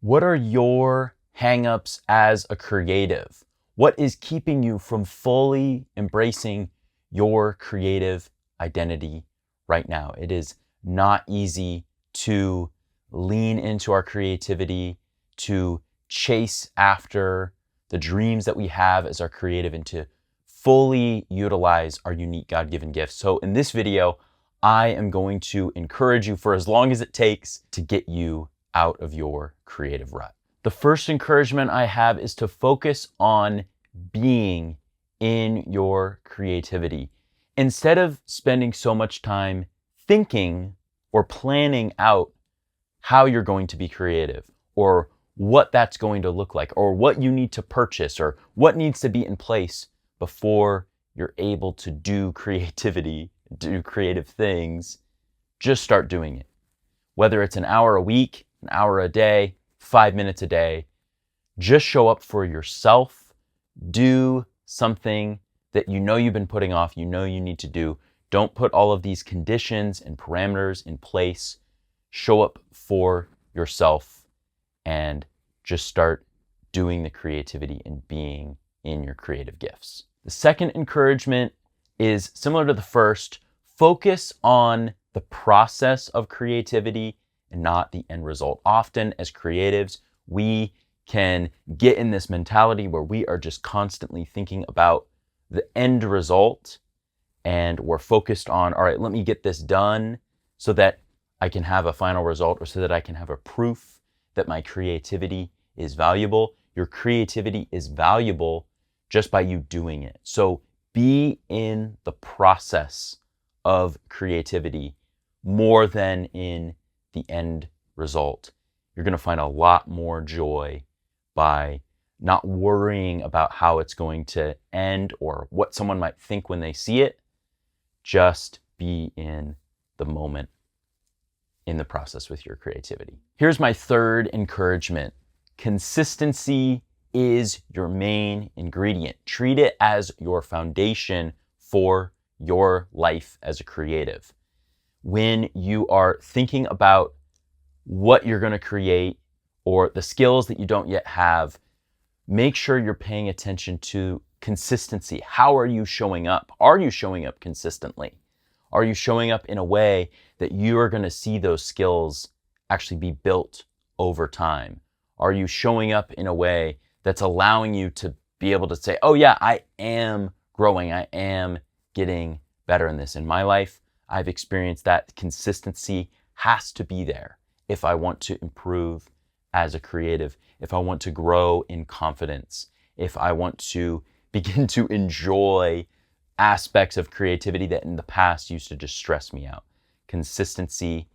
What are your hangups as a creative? What is keeping you from fully embracing your creative identity right now? It is not easy to lean into our creativity, to chase after the dreams that we have as our creative, and to fully utilize our unique God-given gifts. So in this video, I am going to encourage you for as long as it takes to get you out of your creative rut. The first encouragement I have is to focus on being in your creativity. Instead of spending so much time thinking or planning out how you're going to be creative, or what that's going to look like, or what you need to purchase, or what needs to be in place before you're able to do creativity, do creative things, just start doing it. Whether it's an hour a week, an hour a day, 5 minutes a day, just show up for yourself. Do something that you know you've been putting off, you know you need to do. Don't put all of these conditions and parameters in place. Show up for yourself and just start doing the creativity and being in your creative gifts. The second encouragement is similar to the first. Focus on the process of creativity and not the end result. Often as creatives, we can get in this mentality where we are just constantly thinking about the end result, and we're focused on, all right, let me get this done so that I can have a final result, or so that I can have a proof that my creativity is valuable. Your creativity is valuable just by you doing it. So be in the process of creativity more than in the end result. You're going to find a lot more joy by not worrying about how it's going to end or what someone might think when they see it. Just be in the moment, in the process with your creativity. Here's my third encouragement. Consistency is your main ingredient. Treat it as your foundation for your life as a creative. When you are thinking about what you're going to create or the skills that you don't yet have, make sure you're paying attention to consistency. How are you showing up? Are you showing up consistently? Are you showing up in a way that you are going to see those skills actually be built over time? Are you showing up in a way that's allowing you to be able to say, oh yeah, I am growing. I am getting better in this. In my life, I've experienced that consistency has to be there if I want to improve as a creative, if I want to grow in confidence, if I want to begin to enjoy aspects of creativity that in the past used to just stress me out. Consistency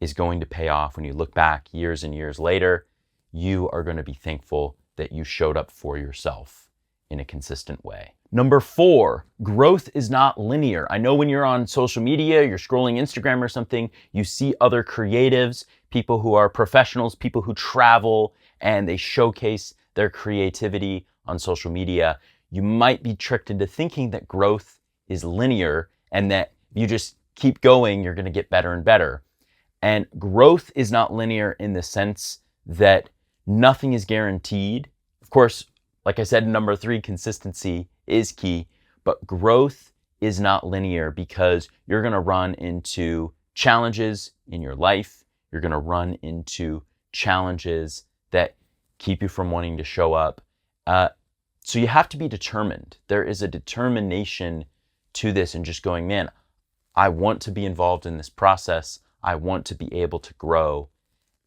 is going to pay off. When you look back years and years later, you are going to be thankful that you showed up for yourself in a consistent way. Number 4, growth is not linear. I know when you're on social media, you're scrolling Instagram or something, you see other creatives, people who are professionals, people who travel, and they showcase their creativity on social media. You might be tricked into thinking that growth is linear and that you just keep going, you're going to get better and better. And growth is not linear in the sense that nothing is guaranteed. Of course, like I said, number 3, consistency is key, but growth is not linear because you're going to run into challenges in your life. You're going to run into challenges that keep you from wanting to show up. So you have to be determined. There is a determination to this and just going, man, I want to be involved in this process. I want to be able to grow.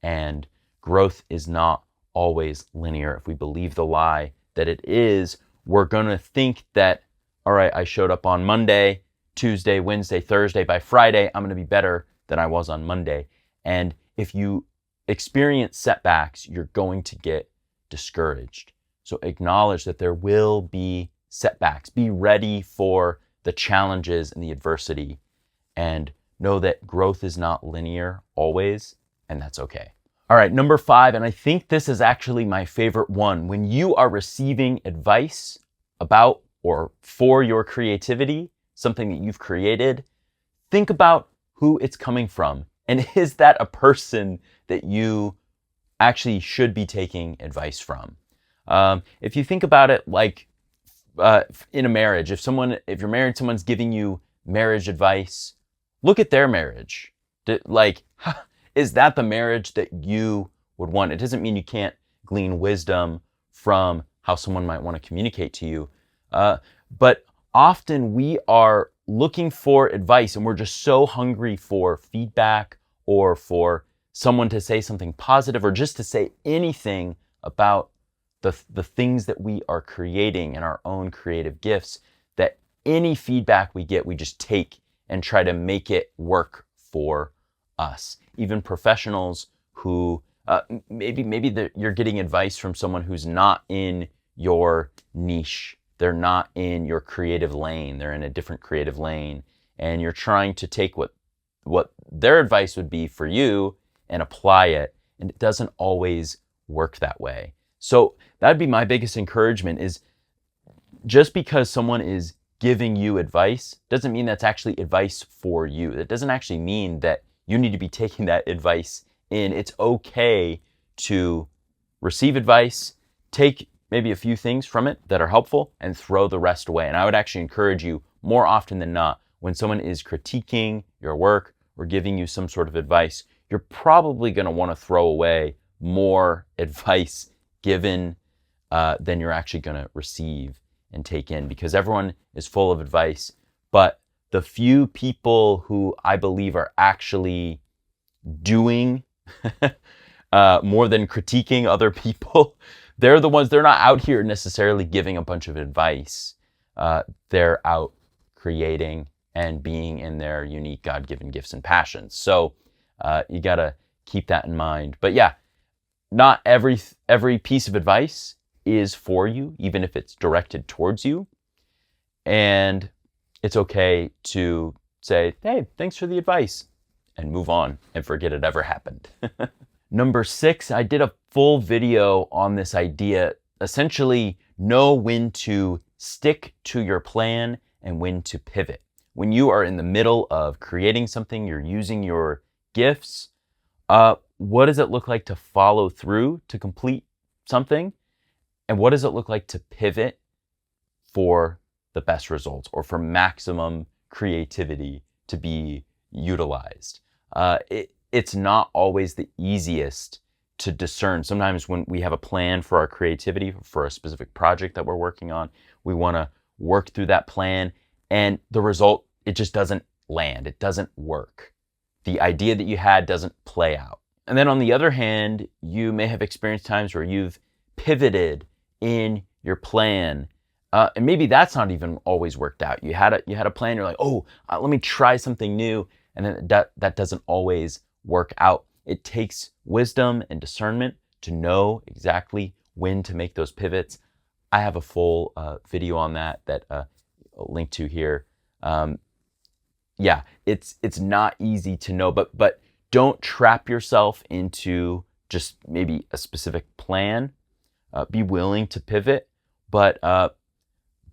And growth is not always linear. If we believe the lie that it is, we're going to think that, all right, I showed up on Monday, Tuesday, Wednesday, Thursday. By Friday, I'm going to be better than I was on Monday. And if you experience setbacks, you're going to get discouraged. So acknowledge that there will be setbacks. Be ready for the challenges and the adversity, and know that growth is not linear always, and that's okay. All right, number 5, and I think this is actually my favorite one. When you are receiving advice about or for your creativity, something that you've created, think about who it's coming from. And is that a person that you actually should be taking advice from. If you think about it like in a marriage, if you're married, someone's giving you marriage advice, look at their marriage. Like, is that the marriage that you would want? It doesn't mean you can't glean wisdom from how someone might want to communicate to you. But often we are looking for advice and we're just so hungry for feedback or for someone to say something positive or just to say anything about the things that we are creating in our own creative gifts, that any feedback we get, we just take and try to make it work for us. Even professionals who maybe you're getting advice from someone who's not in your niche. They're not in your creative lane. They're in a different creative lane. And you're trying to take what their advice would be for you and apply it. And it doesn't always work that way. So that'd be my biggest encouragement, is just because someone is giving you advice doesn't mean that's actually advice for you. That doesn't actually mean that you need to be taking that advice in. It's okay to receive advice, take maybe a few things from it that are helpful, and throw the rest away. And I would actually encourage you, more often than not, when someone is critiquing your work or giving you some sort of advice, you're probably going to want to throw away more advice given than you're actually going to receive and take in, because everyone is full of advice. But the few people who I believe are actually doing more than critiquing other people, they're the ones, they're not out here necessarily giving a bunch of advice. They're out creating and being in their unique God-given gifts and passions. So you got to keep that in mind. But yeah, not every piece of advice is for you, even if it's directed towards you. And it's okay to say, hey, thanks for the advice, and move on and forget it ever happened. Number 6, I did a full video on this idea. Essentially, know when to stick to your plan and when to pivot. When you are in the middle of creating something, you're using your gifts, what does it look like to follow through to complete something? And what does it look like to pivot for the best results or for maximum creativity to be utilized? It's not always the easiest to discern. Sometimes when we have a plan for our creativity, for a specific project that we're working on, we want to work through that plan, and the result, it just doesn't land. It doesn't work. The idea that you had doesn't play out. And then on the other hand, you may have experienced times where you've pivoted in your plan, and maybe that's not even always worked out. You had a plan. You're like, oh, let me try something new, and then that doesn't always work out. It takes wisdom and discernment to know exactly when to make those pivots. I have a full video on that I'll link to here. Yeah, it's not easy to know, but don't trap yourself into just maybe a specific plan. Be willing to pivot, but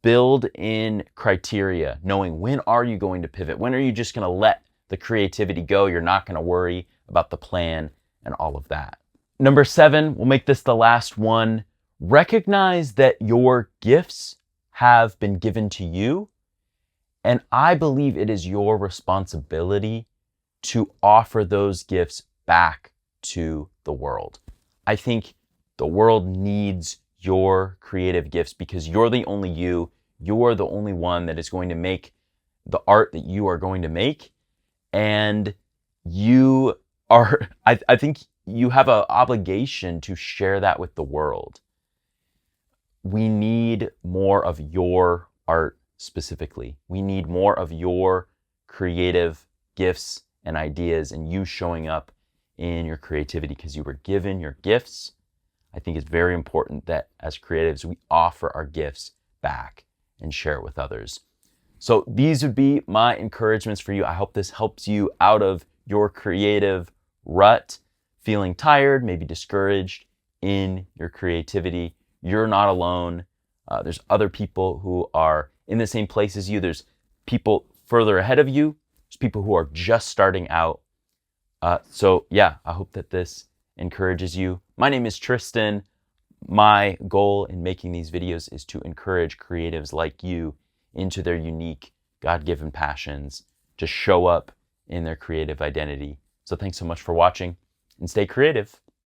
build in criteria, knowing when are you going to pivot? When are you just going to let the creativity go? You're not going to worry about the plan and all of that. Number 7, we'll make this the last one. Recognize that your gifts have been given to you, and I believe it is your responsibility to offer those gifts back to the world. I think the world needs your creative gifts because you're the only you. You're the only one that is going to make the art that you are going to make. And you are, I think you have an obligation to share that with the world. We need more of your art specifically. We need more of your creative gifts and ideas and you showing up in your creativity because you were given your gifts. I think it's very important that as creatives, we offer our gifts back and share it with others. So these would be my encouragements for you. I hope this helps you out of your creative rut, feeling tired, maybe discouraged in your creativity. You're not alone. There's other people who are in the same place as you. There's people further ahead of you. There's people who are just starting out. So yeah, I hope that this encourages you. My name is Tristan. My goal in making these videos is to encourage creatives like you into their unique, God-given passions, to show up in their creative identity. So thanks so much for watching, and stay creative.